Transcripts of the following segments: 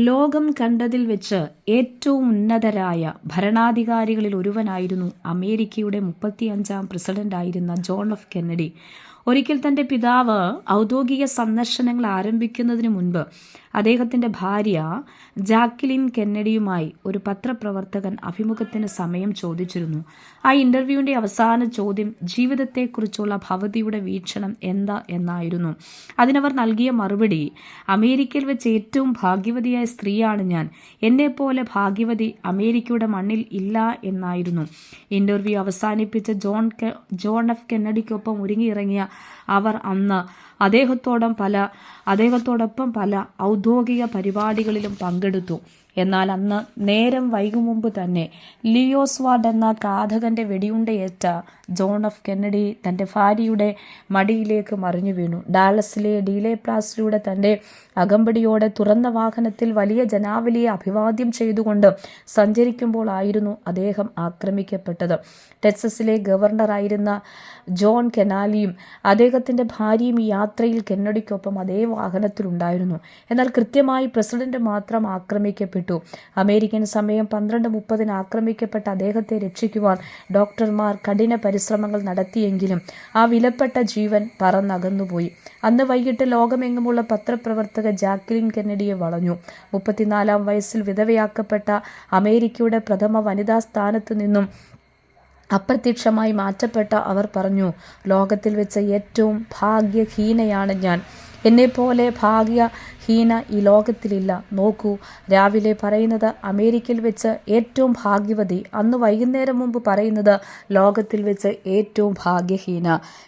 ലോകം കണ്ടതിൽ വെച്ച് ഏറ്റവും ഉന്നതരായ ഭരണാധികാരികളിൽ ഒരുവനായിരുന്നു അമേരിക്കയുടെ 35ാം പ്രസിഡന്റായിരുന്ന ജോൺ എഫ് കെന്നഡി. ഒരിക്കൽ തൻ്റെ പിതാവ് ഔദ്യോഗിക സന്ദർശനങ്ങൾ ആരംഭിക്കുന്നതിന് മുൻപ് അദ്ദേഹത്തിൻ്റെ ഭാര്യ ജാക്ലിൻ കെന്നഡിയുമായി ഒരു പത്രപ്രവർത്തകൻ അഭിമുഖത്തിന് സമയം ചോദിച്ചിരുന്നു. ആ ഇൻ്റർവ്യൂവിൻ്റെ അവസാന ചോദ്യം ജീവിതത്തെക്കുറിച്ചുള്ള ഭവതിയുടെ വീക്ഷണം എന്താ എന്നായിരുന്നു. അതിനവർ നൽകിയ മറുപടി, അമേരിക്കയിൽ വെച്ച് ഏറ്റവും ഭാഗ്യവതിയായ സ്ത്രീയാണ് ഞാൻ. എന്നെപ്പോലെ ഭാഗ്യവതി അമേരിക്കയുടെ മണ്ണിൽ ഇല്ല എന്നായിരുന്നു. ഇൻ്റർവ്യൂ അവസാനിപ്പിച്ച ജോൺ എഫ് കെന്നഡിക്കൊപ്പം ഒരുങ്ങിയിറങ്ങിയ അവർ അന്ന് അദ്ദേഹത്തോടൊപ്പം പല ഔദ്യോഗിക പരിപാടികളിലും പങ്കെടുത്തു. എന്നാൽ അന്ന് നേരം വൈകും മുമ്പ് തന്നെ ലിയോ സ്വാർഡ് എന്ന ഘാതകന്റെ വെടിയുണ്ടയേറ്റ ജോൺ എഫ് കെന്നഡി തൻ്റെ ഭാര്യയുടെ മടിയിലേക്ക് മറിഞ്ഞു വീണു. ഡാലസിലെ ഡീലെ പ്ലാസിലൂടെ തൻ്റെ അകമ്പടിയോടെ തുറന്ന വാഹനത്തിൽ വലിയ ജനാവലിയെ അഭിവാദ്യം ചെയ്തുകൊണ്ട് സഞ്ചരിക്കുമ്പോൾ ആയിരുന്നു അദ്ദേഹം ആക്രമിക്കപ്പെട്ടത്. ടെക്സസിലെ ഗവർണറായിരുന്ന ജോൺ കെനാലിയും അദ്ദേഹത്തിൻ്റെ ഭാര്യയും ഈ യാത്രയിൽ കെന്നഡിക്കൊപ്പം അതേ വാഹനത്തിലുണ്ടായിരുന്നു. എന്നാൽ കൃത്യമായി പ്രസിഡന്റ് മാത്രം ആക്രമിക്കപ്പെട്ടു. അമേരിക്കൻ സമയം 12:30 ആക്രമിക്കപ്പെട്ട അദ്ദേഹത്തെ രക്ഷിക്കുവാൻ ഡോക്ടർമാർ കഠിന പരിശ്രമങ്ങൾ നടത്തിയെങ്കിലും ആ വിലപ്പെട്ട ജീവൻ പറന്നകന്നുപോയി. അന്ന് വൈകിട്ട് ലോകമെങ്ങുമുള്ള പത്രപ്രവർത്തക ജാക്ലിൻ കെന്നഡിയെ വളഞ്ഞു. 34-ാം വയസ്സിൽ വിധവയാക്കപ്പെട്ട അമേരിക്കയുടെ പ്രഥമ വനിതാ സ്ഥാനത്ത് നിന്നും അപ്രത്യക്ഷമായി മാറ്റപ്പെട്ട അവർ പറഞ്ഞു, ലോകത്തിൽ വെച്ച ഏറ്റവും ഭാഗ്യഹീനയാണ് ഞാൻ. എന്നെപ്പോലെ ഭാഗ്യഹീന ഈ ലോകത്തിലില്ല. നോക്കൂ, രാവിലെ പറയുന്നത് അമേരിക്കയിൽ വെച്ച് ഏറ്റവും ഭാഗ്യവതി, അന്ന് വൈകുന്നേരം മുമ്പ് പറയുന്നത് ലോകത്തിൽ വെച്ച് ഏറ്റവും ഭാഗ്യഹീന.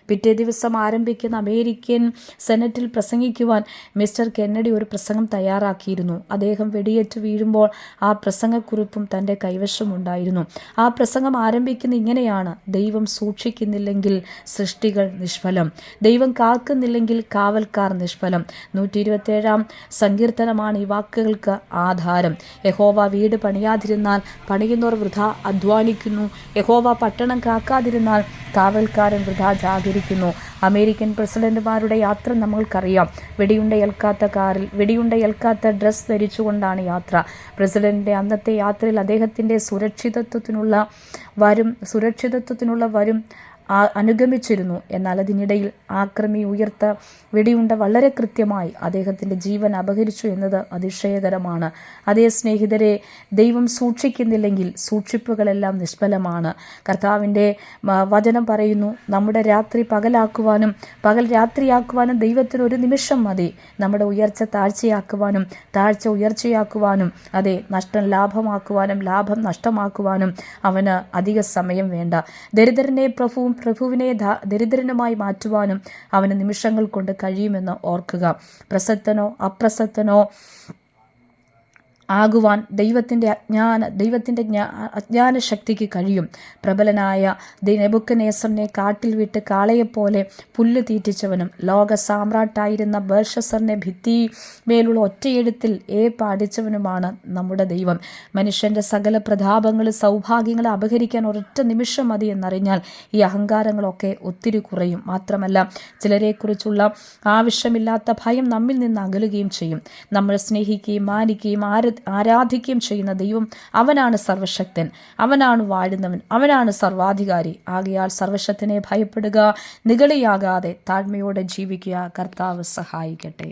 പിറ്റേ ദിവസം ആരംഭിക്കുന്ന അമേരിക്കൻ സെനറ്റിൽ പ്രസംഗിക്കുവാൻ മിസ്റ്റർ കെന്നഡി ഒരു പ്രസംഗം തയ്യാറാക്കിയിരുന്നു. അദ്ദേഹം വെടിയേറ്റ് വീഴുമ്പോൾ ആ പ്രസംഗക്കുറിപ്പും തൻ്റെ കൈവശമുണ്ടായിരുന്നു. ആ പ്രസംഗം ആരംഭിക്കുന്ന ഇങ്ങനെയാണ്: ദൈവം സൂക്ഷിക്കുന്നില്ലെങ്കിൽ സൃഷ്ടികൾ നിഷ്ഫലം, ദൈവം കാക്കുന്നില്ലെങ്കിൽ കാവൽക്കാർ നിഷ്ഫലം. 127-ാം സങ്കീർത്തനമാണ് ഈ വാക്കുകൾക്ക് ആധാരം. യഹോവ വീട് പണിയാതിരുന്നാൽ പണിയുന്നവർ വൃഥാ അധ്വാനിക്കുന്നു. യഹോവ പട്ടണം കാക്കാതിരുന്നാൽ കാവൽക്കാരൻ വൃഥാ ജാഗരിക്കുന്നു. അമേരിക്കൻ പ്രസിഡന്റുമാരുടെ യാത്ര നമ്മൾക്കറിയാം. വെടിയുണ്ടയേൽക്കാത്ത കാറിൽ വെടിയുണ്ടയേൽക്കാത്ത ഡ്രസ് ധരിച്ചുകൊണ്ടാണ് യാത്ര. പ്രസിഡന്റിന്റെ അന്നത്തെ യാത്രയിൽ അദ്ദേഹത്തിൻ്റെ സുരക്ഷിതത്വത്തിനുള്ള വരും അനുഗമിച്ചിരുന്നു. എന്നാൽ അതിനിടയിൽ ആക്രമി ഉയർത്ത വെടിയുണ്ട വളരെ കൃത്യമായി അദ്ദേഹത്തിൻ്റെ ജീവൻ അപഹരിച്ചു എന്നത് അതിശയകരമാണ്. അതേ സ്നേഹിതരെ, ദൈവം സൂക്ഷിക്കുന്നില്ലെങ്കിൽ സൂക്ഷിപ്പുകളെല്ലാം നിഷ്ഫലമാണ്. കർത്താവിൻ്റെ വചനം പറയുന്നു, നമ്മുടെ രാത്രി പകലാക്കുവാനും പകൽ രാത്രിയാക്കുവാനും ദൈവത്തിന് ഒരു നിമിഷം മതി. നമ്മുടെ ഉയർച്ച താഴ്ചയാക്കുവാനും താഴ്ച ഉയർച്ചയാക്കുവാനും, അതെ, നഷ്ടം ലാഭമാക്കുവാനും ലാഭം നഷ്ടമാക്കുവാനും അവന് അധിക സമയം വേണ്ട. ദരിദ്രനെ പ്രഭുവിനെ ദരിദ്രനുമായി മാറ്റുവാനും അവന് നിമിഷങ്ങൾ കൊണ്ട് കഴിയുമെന്ന് ഓർക്കുക. പ്രസക്തനോ അപ്രസക്തനോ ആകുവാൻ ദൈവത്തിൻ്റെ അജ്ഞാന ശക്തിക്ക് കഴിയും. പ്രബലനായ നെബൂഖദ്നേസറിനെ കാട്ടിൽ വിട്ട് കാളയെപ്പോലെ പുല്ല് തീറ്റിച്ചവനും ലോക സാമ്രാട്ടായിരുന്ന ബേൽഷസ്സറിനെ ഭിത്തിമേലുള്ള ഒറ്റയെഴുത്തിൽ പാടിച്ചവനുമാണ് നമ്മുടെ ദൈവം. മനുഷ്യൻ്റെ സകല പ്രതാപങ്ങളും സൗഭാഗ്യങ്ങളെ അപഹരിക്കാൻ ഒരൊറ്റ നിമിഷം മതി എന്നറിഞ്ഞാൽ ഈ അഹങ്കാരങ്ങളൊക്കെ ഒത്തിരി കുറയും. മാത്രമല്ല, ചിലരെക്കുറിച്ചുള്ള ആവശ്യമില്ലാത്ത ഭയം നമ്മിൽ നിന്ന് അകലുകയും ചെയ്യും. നമ്മൾ സ്നേഹിക്കുകയും മാനിക്കുകയും ആരാധിക്കുകയും ചെയ്യുന്ന ദൈവം, അവനാണ് സർവശക്തൻ, അവനാണ് വാഴുന്നവൻ, അവനാണ് സർവാധികാരി. ആകയാൽ സർവശക്തനെ ഭയപ്പെടുക, നിഗളിയാകാതെ താഴ്മയോടെ ജീവിക്കുക. കർത്താവ് സഹായിക്കട്ടെ.